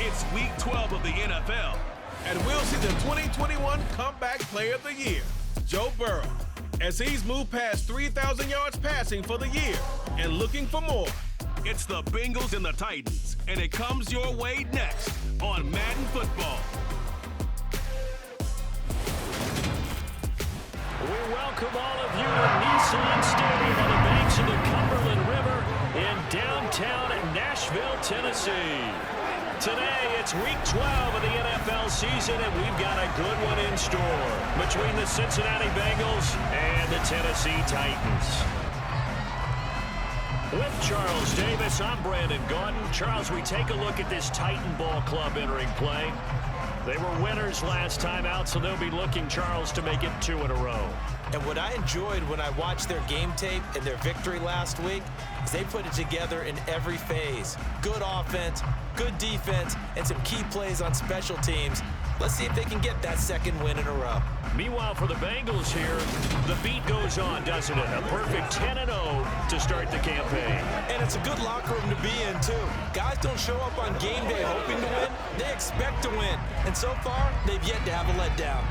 It's Week 12 of the NFL, and we'll see the 2021 Comeback Player of the Year, Joe Burrow, as he's moved past 3,000 yards passing for the year and looking for more. It's the Bengals and the Titans, and it comes your way next on Madden Football. We welcome all of you to Nissan Stadium on the banks of the Cumberland River in downtown Nashville, Tennessee. Today, it's Week 12 of the NFL season, and we've got a good one in store between the Cincinnati Bengals and the Tennessee Titans. With Charles Davis, I'm Brandon Gaudin. Charles, we take a look at this Titan Ball Club entering play. They were winners last time out, so they'll be looking, Charles, to make it 2 in a row. And what I enjoyed when I watched their game tape and their victory last week is they put it together in every phase. Good offense, good defense, and some key plays on special teams. Let's see if they can get that second win in a row. Meanwhile, for the Bengals here, the beat goes on, doesn't it? A perfect 10-0 to start the campaign. And it's a good locker room to be in, too. Guys don't show up on game day hoping to win. They expect to win. And so far, they've yet to have a letdown.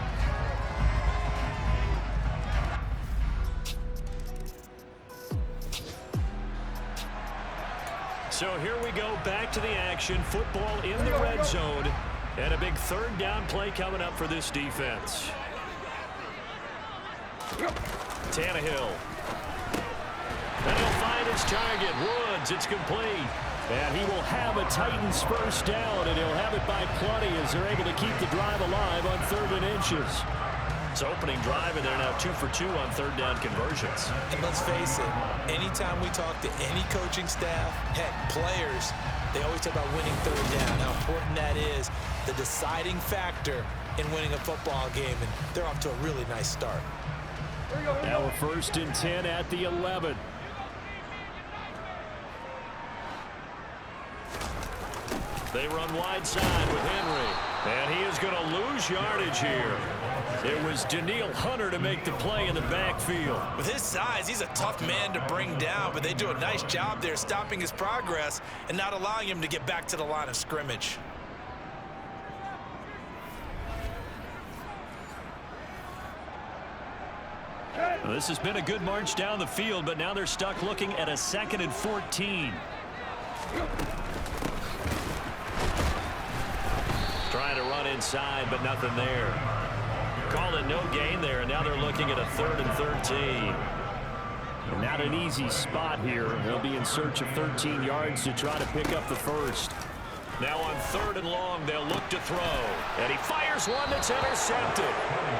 So here we go, back to the action. Football in the red zone. And a big third down play coming up for this defense. Tannehill. And he'll find his target. Woods, it's complete. And he will have a Titans first down, and he'll have it by plenty as they're able to keep the drive alive on 3rd and inches. It's opening drive, and they're now 2 for 2 on 3rd down conversions. And let's face it, anytime we talk to any coaching staff, heck, players, they always talk about winning 3rd down, how important that is, the deciding factor in winning a football game, and they're off to a really nice start. Now a 1st and 10 at the 11. They run wide side with Henry, and he is going to lose yardage here. It was Danielle Hunter to make the play in the backfield. With his size, he's a tough man to bring down, but they do a nice job there stopping his progress and not allowing him to get back to the line of scrimmage. Well, this has been a good march down the field, but now they're stuck looking at a 2nd and 14. Trying to run inside, but nothing there. Call it no gain there, and now they're looking at a 3rd and 13. Not an easy spot here. They'll be in search of 13 yards to try to pick up the first. Now on 3rd and long, they'll look to throw. And he fires one that's intercepted.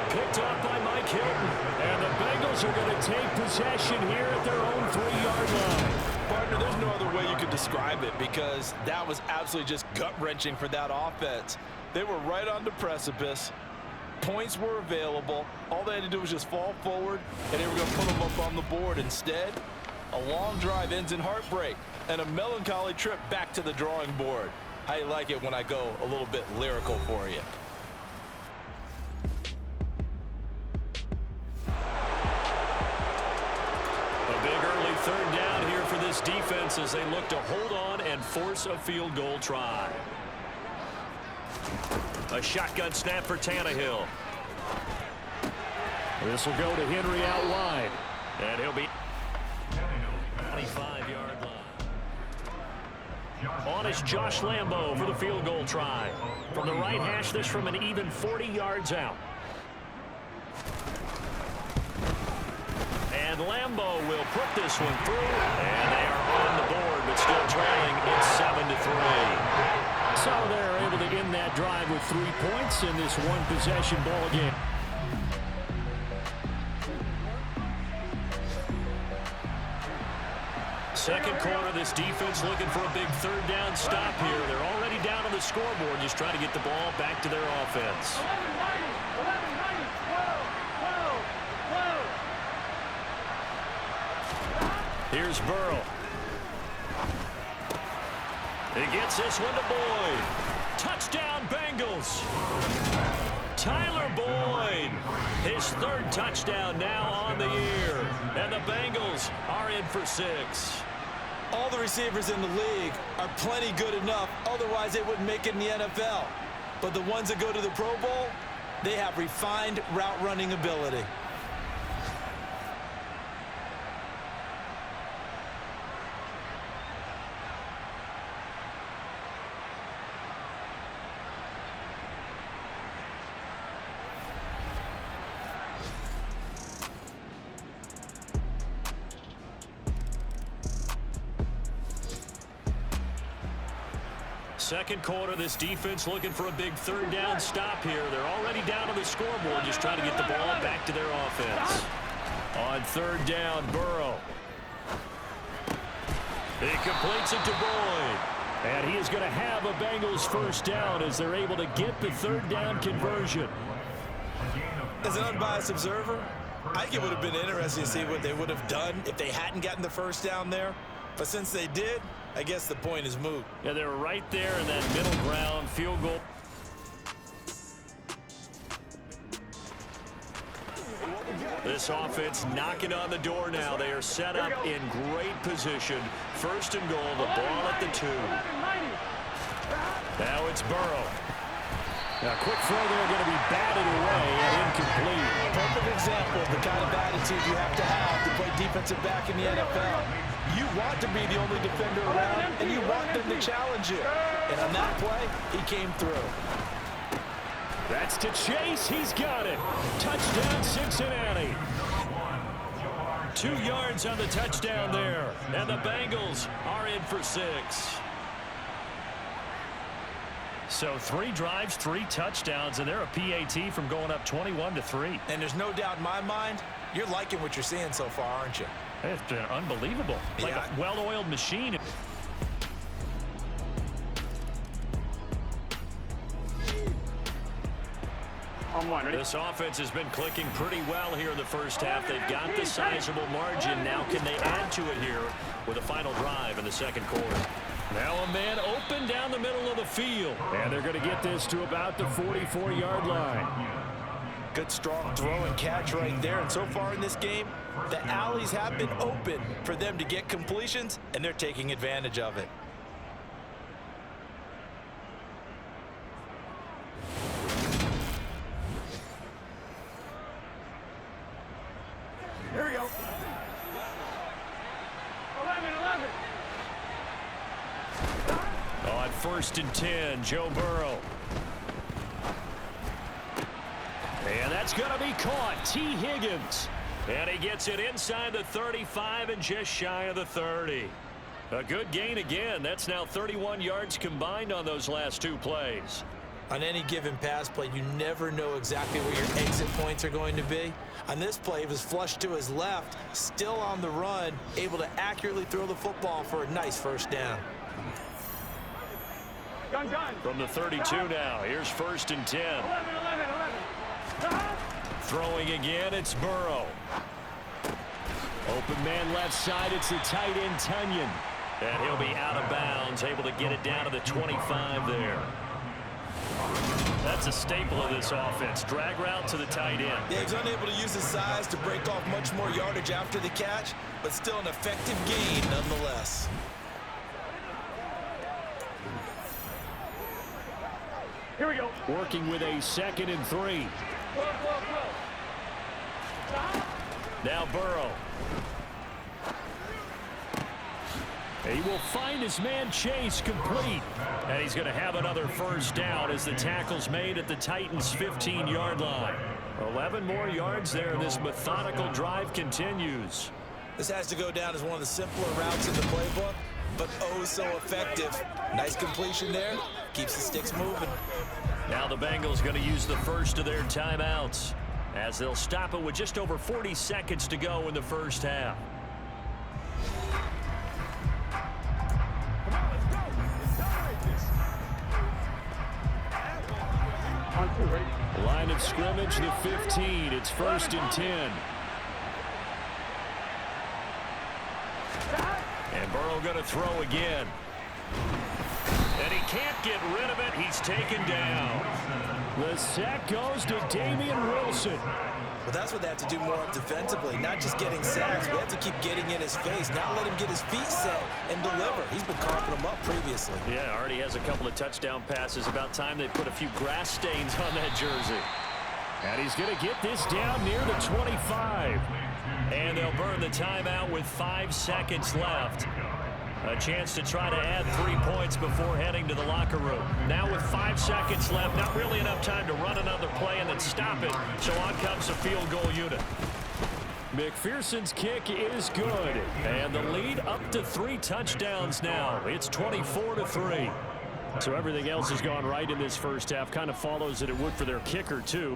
Picked up by Mike Hilton. And the Bengals are going to take possession here at their own 3-yard line. Partner, there's no other way you could describe it because that was absolutely just gut-wrenching for that offense. They were right on the precipice. Points were available. All they had to do was just fall forward, and they were going to put them up on the board. Instead, a long drive ends in heartbreak and a melancholy trip back to the drawing board. How you like it when I go a little bit lyrical for you? A big early 3rd down here for this defense as they look to hold on and force a field goal try. A shotgun snap for Tannehill. This will go to Henry out wide. And he'll be 25-yard line. On is Josh Lambo for the field goal try. From the right hash, this from an even 40 yards out. And Lambo will put this one through. And they are on the board, but still trailing. It's 7-3. So they're able to end that drive with 3 points in this one-possession ball game. Second quarter, this defense looking for a big 3rd down stop here. They're already down on the scoreboard, just trying to get the ball back to their offense. Here's Burrow. He gets this one to Boyd. Touchdown, Bengals. Tyler Boyd, his 3rd touchdown now on the year. And the Bengals are in for 6. All the receivers in the league are plenty good enough, otherwise they wouldn't make it in the NFL. But the ones that go to the Pro Bowl, they have refined route running ability. Second quarter, this defense looking for a big third down stop here. They're already down on the scoreboard, just trying to get the ball back to their offense. On third down, Burrow. He completes it to Boyd. And he is going to have a Bengals first down as they're able to get the third down conversion. As an unbiased observer, I think it would have been interesting to see what they would have done if they hadn't gotten the first down there. But since they did, I guess the point is moot. Yeah, they were right there in that middle ground field goal. This offense knocking on the door now. They are set up in great position. First and goal, the ball at the 2. Now it's Burrow. A quick throw there, going to be batted away and incomplete. Perfect example of the kind of attitude you have to play defensive back in the NFL. You want to be the only defender around, and you want them to challenge you. And on that play, he came through. That's to Chase. He's got it. Touchdown, Cincinnati. 2 yards on the touchdown there. And the Bengals are in for 6. So 3 drives, 3 touchdowns, and they're a PAT from going up 21-3. And there's no doubt in my mind, you're liking what you're seeing so far, aren't you? It's been unbelievable. Like a well-oiled machine. This offense has been clicking pretty well here in the first half. They've got the sizable margin. Now can they add to it here with a final drive in the second quarter? Now a man open down the middle of the field. And they're going to get this to about the 44-yard line. Good strong throw and catch right there. And so far in this game, the alleys have been open for them to get completions, and they're taking advantage of it. Here we go. 11. On first and 10, Joe Burrow. And that's going to be caught. T. Higgins. And he gets it inside the 35 and just shy of the 30. A good gain again. That's now 31 yards combined on those last 2 plays. On any given pass play, you never know exactly where your exit points are going to be. On this play, it was flushed to his left, still on the run, able to accurately throw the football for a nice first down. Gun. From the 32 now, here's first and 10. 11. Throwing again, it's Burrow. Open man left side, it's the tight end Tunyon. And he'll be out of bounds, able to get it down to the 25 there. That's a staple of this offense. Drag route to the tight end. Yeah, he's unable to use his size to break off much more yardage after the catch, but still an effective gain nonetheless. Here we go. Working with a 2nd and 3. Now Burrow. He will find his man Chase complete. And he's going to have another first down as the tackle's made at the Titans' 15-yard line. 11 more yards there. This methodical drive continues. This has to go down as one of the simpler routes in the playbook, but oh so effective. Nice completion there. Keeps the sticks moving. Now the Bengals going to use the first of their timeouts as they'll stop it with just over 40 seconds to go in the first half. Line of scrimmage, the 15. It's first and 10. And Burrow going to throw again. And he can't get rid of it. He's taken down. The sack goes to Damian Wilson. Well, that's what they have to do more of defensively, not just getting sacks. We have to keep getting in his face, not let him get his feet set and deliver. He's been carving them up previously. Yeah, already has a couple of touchdown passes. About time they put a few grass stains on that jersey. And he's going to get this down near the 25. And they'll burn the timeout with 5 seconds left. A chance to try to add 3 points before heading to the locker room. Now with 5 seconds left, not really enough time to run another play and then stop it. So on comes a field goal unit. McPherson's kick is good. And the lead up to 3 touchdowns now. It's 24-3. So everything else has gone right in this first half. Kind of follows that it would for their kicker, too.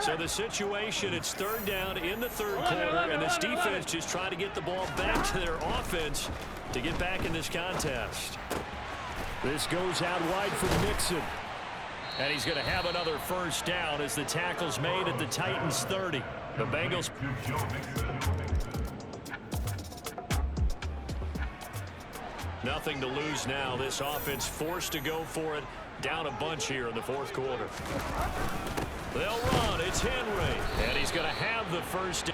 So the situation, it's 3rd down in the 3rd quarter, and this defense just trying to get the ball back to their offense to get back in this contest. This goes out wide for Mixon. And he's going to have another first down as the tackle's made at the Titans' 30. The Bengals. Nothing to lose now. This offense forced to go for it. Down a bunch here in the 4th quarter. They'll run. It's Henry. And he's going to have the first.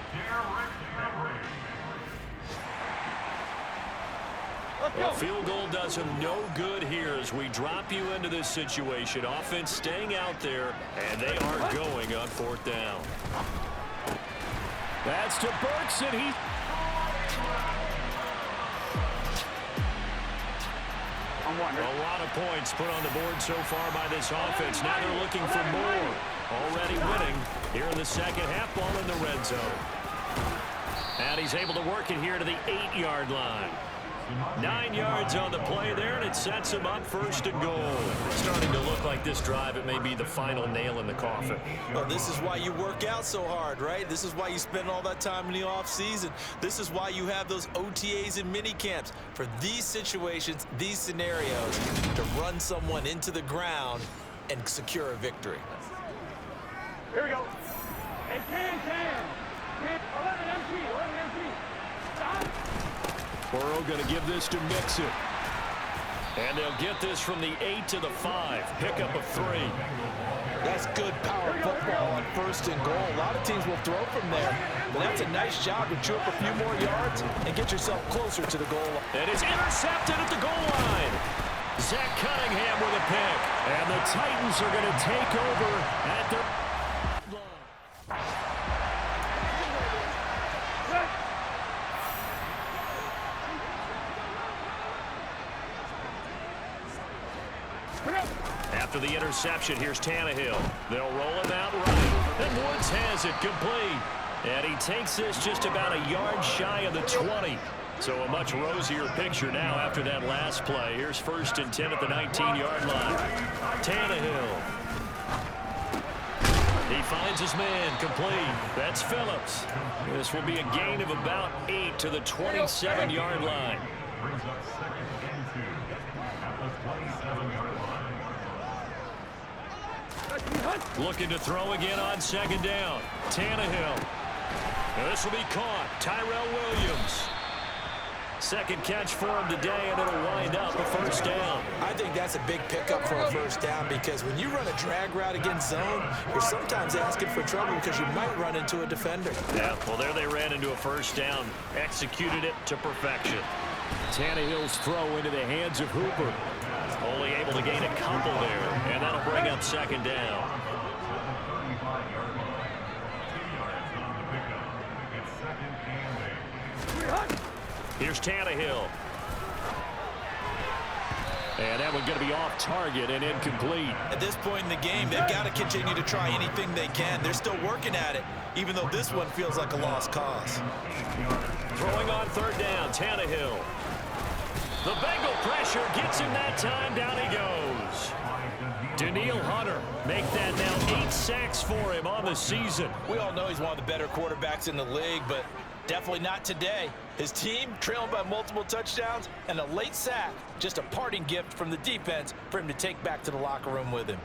A field goal does him no good here as we drop you into this situation. Offense staying out there, and they are going on 4th down. That's to Burks, and he... A lot of points put on the board so far by this offense. Now they're looking for more. Already winning here in the second half. Ball in the red zone. And he's able to work it here to the 8-yard line. 9 yards on the play there, and it sets him up 1st and goal. It's starting to look like this drive, it may be the final nail in the coffin. Well, this is why you work out so hard, right? This is why you spend all that time in the offseason. This is why you have those OTAs and mini camps for these situations, these scenarios, to run someone into the ground and secure a victory. Here we go. And 10. 11 MT. Stop. Burrow going to give this to Mixon. And they'll get this from the 8 to the 5. Pickup of 3. That's good power football on 1st and goal. A lot of teams will throw from there. But that's a nice job to chew up a few more yards and get yourself closer to the goal line. And it's intercepted at the goal line. Zach Cunningham with a pick. And the Titans are going to take over at their... After the interception, here's Tannehill. They'll roll him out right. And Woods has it complete. And he takes this just about a yard shy of the 20. So a much rosier picture now after that last play. Here's 1st and 10 at the 19-yard line. Tannehill. He finds his man complete. That's Phillips. This will be a gain of about 8 to the 27-yard line. Looking to throw again on 2nd down. Tannehill. This will be caught. Tyrell Williams. 2nd catch for him today, and it'll wind up a 1st down. I think that's a big pickup for a 1st down because when you run a drag route against zone, you're sometimes asking for trouble because you might run into a defender. Yeah, well, there they ran into a 1st down. Executed it to perfection. Tannehill's throw into the hands of Hooper. Only able to gain a couple there, and that'll bring up 2nd down. Here's Tannehill. And that one's going to be off target and incomplete. At this point in the game, they've got to continue to try anything they can. They're still working at it, even though this one feels like a lost cause. Throwing on 3rd down, Tannehill. The Bengal pressure gets him that time. Down he goes. Daniil Hunter make that now 8 sacks for him on the season. We all know he's one of the better quarterbacks in the league, but definitely not today. His team trailing by multiple touchdowns and a late sack. Just a parting gift from the defense for him to take back to the locker room with him.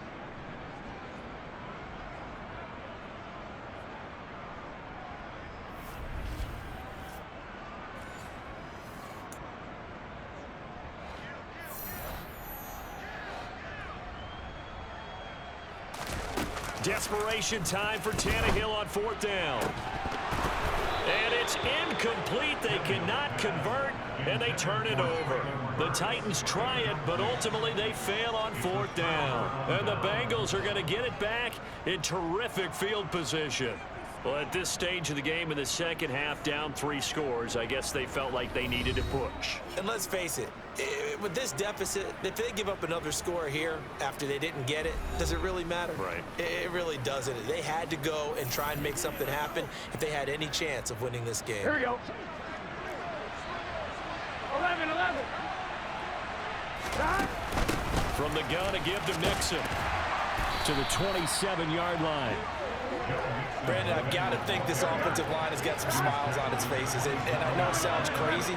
Desperation time for Tannehill on 4th down. And it's incomplete. They cannot convert, and they turn it over. The Titans try it, but ultimately they fail on 4th down. And the Bengals are going to get it back in terrific field position. Well, at this stage of the game in the second half, down 3 scores, I guess they felt like they needed to push. And let's face it, with this deficit, if they give up another score here after they didn't get it, does it really matter? Right. It really doesn't. They had to go and try and make something happen if they had any chance of winning this game. Here we go. 11. Stop. From the gun, a give to Mixon to the 27-yard line. Brandon, I've got to think this offensive line has got some smiles on its faces. And I know it sounds crazy,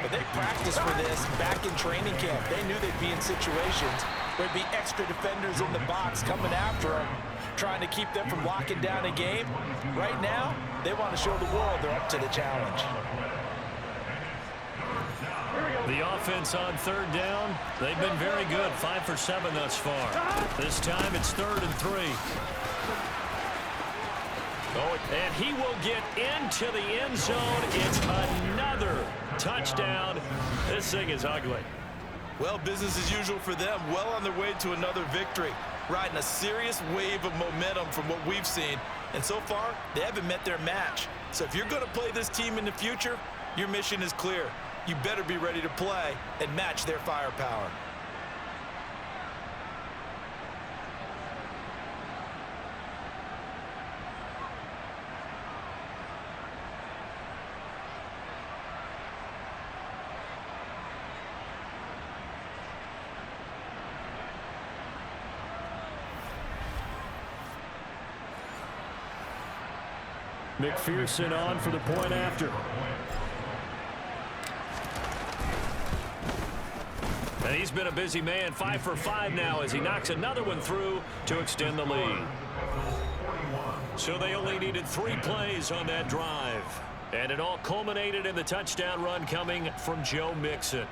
but they practiced for this back in training camp. They knew they'd be in situations where there'd be extra defenders in the box coming after them, trying to keep them from locking down a game. Right now, they want to show the world they're up to the challenge. The offense on 3rd down, they've been very good, 5 for 7 thus far. This time it's 3rd and 3. Oh, and he will get into the end zone. It's another touchdown. This thing is ugly. Well, business as usual for them. Well on their way to another victory. Riding a serious wave of momentum from what we've seen. And so far, they haven't met their match. So if you're going to play this team in the future, your mission is clear. You better be ready to play and match their firepower. McPherson on for the point after. And he's been a busy man, 5 for 5 now as he knocks another one through to extend the lead. So they only needed 3 plays on that drive. And it all culminated in the touchdown run coming from Joe Mixon.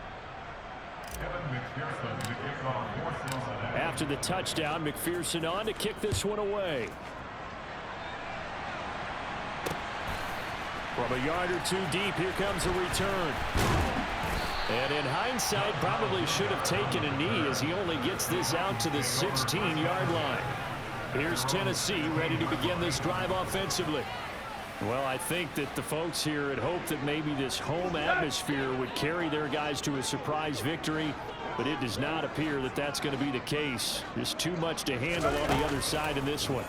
After the touchdown, McPherson on to kick this one away. From a yard or 2 deep, here comes a return. And in hindsight, probably should have taken a knee as he only gets this out to the 16-yard line. Here's Tennessee ready to begin this drive offensively. Well, I think that the folks here had hoped that maybe this home atmosphere would carry their guys to a surprise victory, but it does not appear that that's going to be the case. There's too much to handle on the other side in this one.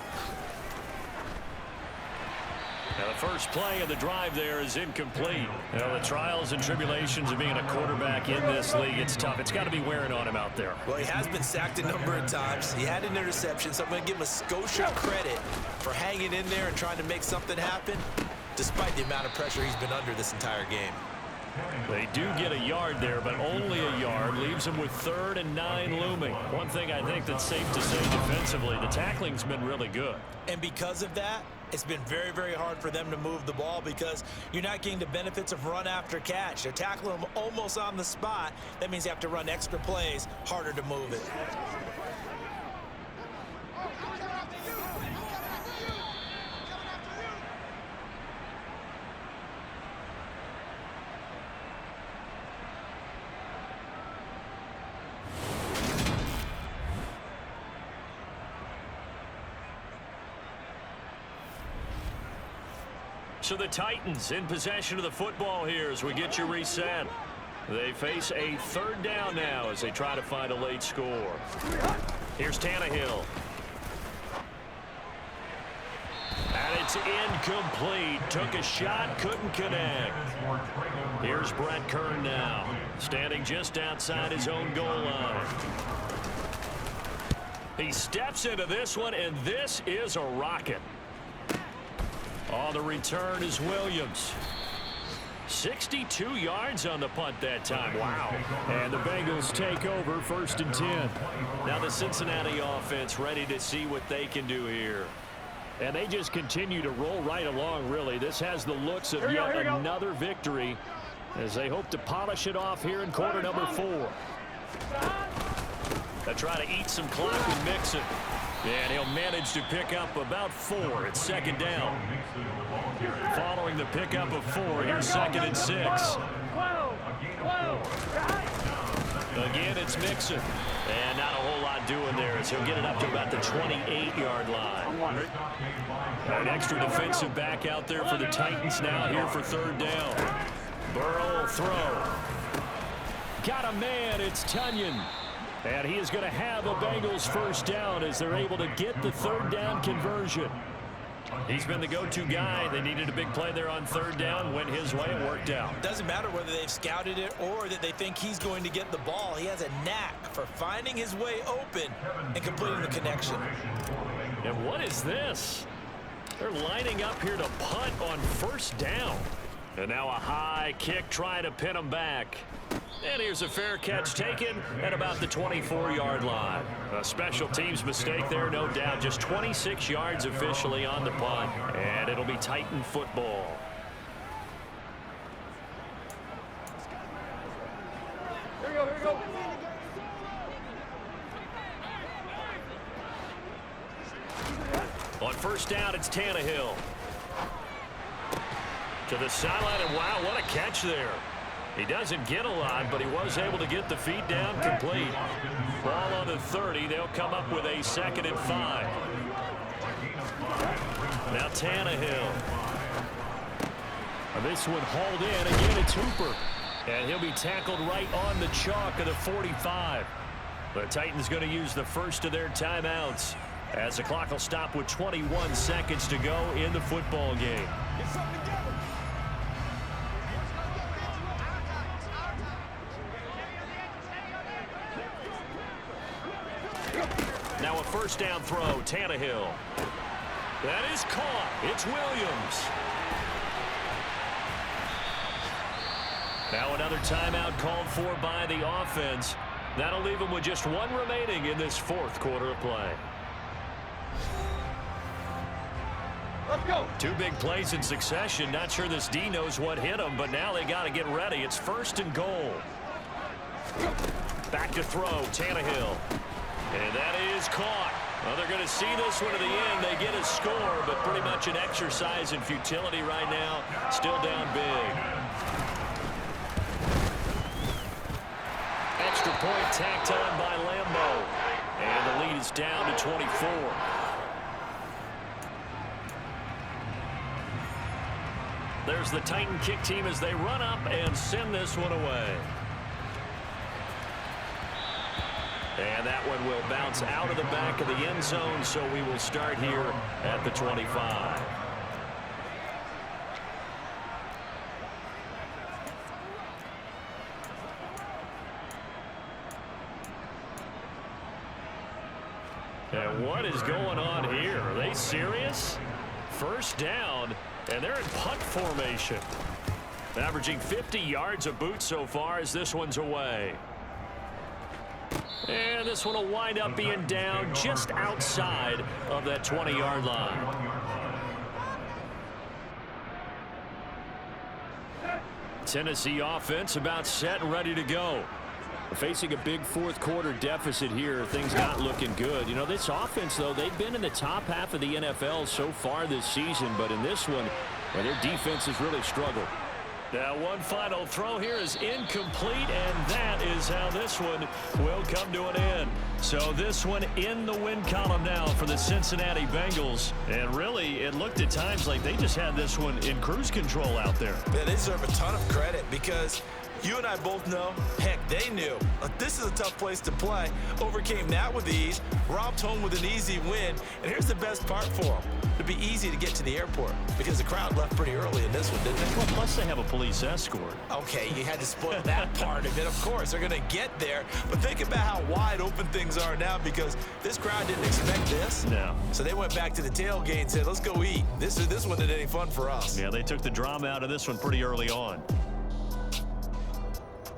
Now, the first play of the drive there is incomplete. You know, the trials and tribulations of being a quarterback in this league, it's tough. It's got to be wearing on him out there. Well, he has been sacked a number of times. He had an interception, so I'm going to give him a Scotia credit for hanging in there and trying to make something happen, despite the amount of pressure he's been under this entire game. They do get a yard there, but only a yard. Leaves them with 3rd and 9 looming. One thing I think that's safe to say defensively, the tackling's been really good. And because of that, it's been very, very hard for them to move the ball because you're not getting the benefits of run after catch. They're tackling them almost on the spot. That means you have to run extra plays, harder to move it. So the Titans in possession of the football here as we get you reset. They face a 3rd down now as they try to find a late score. Here's Tannehill. And it's incomplete. Took a shot, couldn't connect. Here's Brett Kern now, standing just outside his own goal line. He steps into this one, and this is a rocket. On the return is Williams. 62 yards on the punt that time. Wow. And the Bengals take over 1st and 10. Now the Cincinnati offense ready to see what they can do here. And they just continue to roll right along, really. This has the looks of yet another victory as they hope to polish it off here in quarter number 4. They try to eat some clock with Mixon. And he'll manage to pick up about 4. It's second down. Following the pickup of 4, here's second and 6. Again, it's Mixon. And not a whole lot doing there as he'll get it up to about the 28-yard line. An extra defensive back out there for the Titans now here for third down. Burrow will throw. Got a man. It's Tunyon. And he is going to have a Bengals first down as they're able to get the third down conversion. He's been the go-to guy. They needed a big play there on third down. Went his way. It worked out. Doesn't matter whether they've scouted it or that they think he's going to get the ball. He has a knack for finding his way open and completing the connection. And what is this? They're lining up here to punt on first down. And now a high kick trying to pin him back. And here's a fair catch taken at about the 24-yard line. A special teams mistake there, no doubt. Just 26 yards officially on the punt. And it'll be Titan football. Here we go, here we go. On first down, it's Tannehill. To the sideline, and wow, what a catch there. He doesn't get a lot, but he was able to get the feet down complete. Ball on the 30. They'll come up with a second and 5. Now Tannehill. This one hauled in. Again, it's Hooper. And he'll be tackled right on the chalk of the 45. The Titans going to use the first of their timeouts as the clock will stop with 21 seconds to go in the football game. Now a first down throw, Tannehill. That is caught. It's Williams. Now another timeout called for by the offense. That'll leave them with just one remaining in this fourth quarter of play. Let's go. 2 big plays in succession. Not sure this D knows what hit him, but now they got to get ready. It's first and goal. Back to throw, Tannehill. And that is caught. Well, they're going to see this one to the end. They get a score, but pretty much an exercise in futility right now. Still down big. Extra point tacked on by Lambeau. And the lead is down to 24. There's the Titan kick team as they run up and send this one away. And that one will bounce out of the back of the end zone, so we will start here at the 25. And what is going on here? Are they serious? First down, and they're in punt formation. Averaging 50 yards a boot so far as this one's away. And this one will wind up being down just outside of that 20-yard line. Tennessee offense about set and ready to go. Facing a big fourth quarter deficit here, things not looking good. You know, this offense, though, they've been in the top half of the NFL so far this season, but in this one, well, their defense has really struggled. Now one final throw here is incomplete, and that is how this one will come to an end. So this one in the win column now for the Cincinnati Bengals. And really, it looked at times like they just had this one in cruise control out there. Yeah, they deserve a ton of credit because you and I both know, heck, they knew. This is a tough place to play. Overcame that with ease, robbed home with an easy win. And here's the best part for them. It'd be easy to get to the airport because the crowd left pretty early in this one, didn't they? Well, plus they have a police escort. Okay, you had to spoil that part of it. Of course, they're going to get there. But think about how wide open things are now because this crowd didn't expect this. No. So they went back to the tailgate and said, let's go eat. This one isn't any fun for us. Yeah, they took the drama out of this one pretty early on.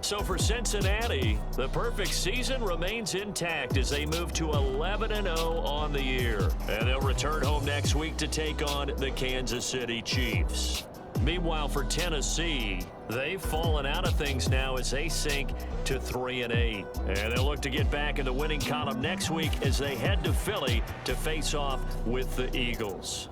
So for Cincinnati, the perfect season remains intact as they move to 11-0 on the year. And they'll return home next week to take on the Kansas City Chiefs. Meanwhile, for Tennessee, they've fallen out of things now as they sink to 3-8. And they'll look to get back in the winning column next week as they head to Philly to face off with the Eagles.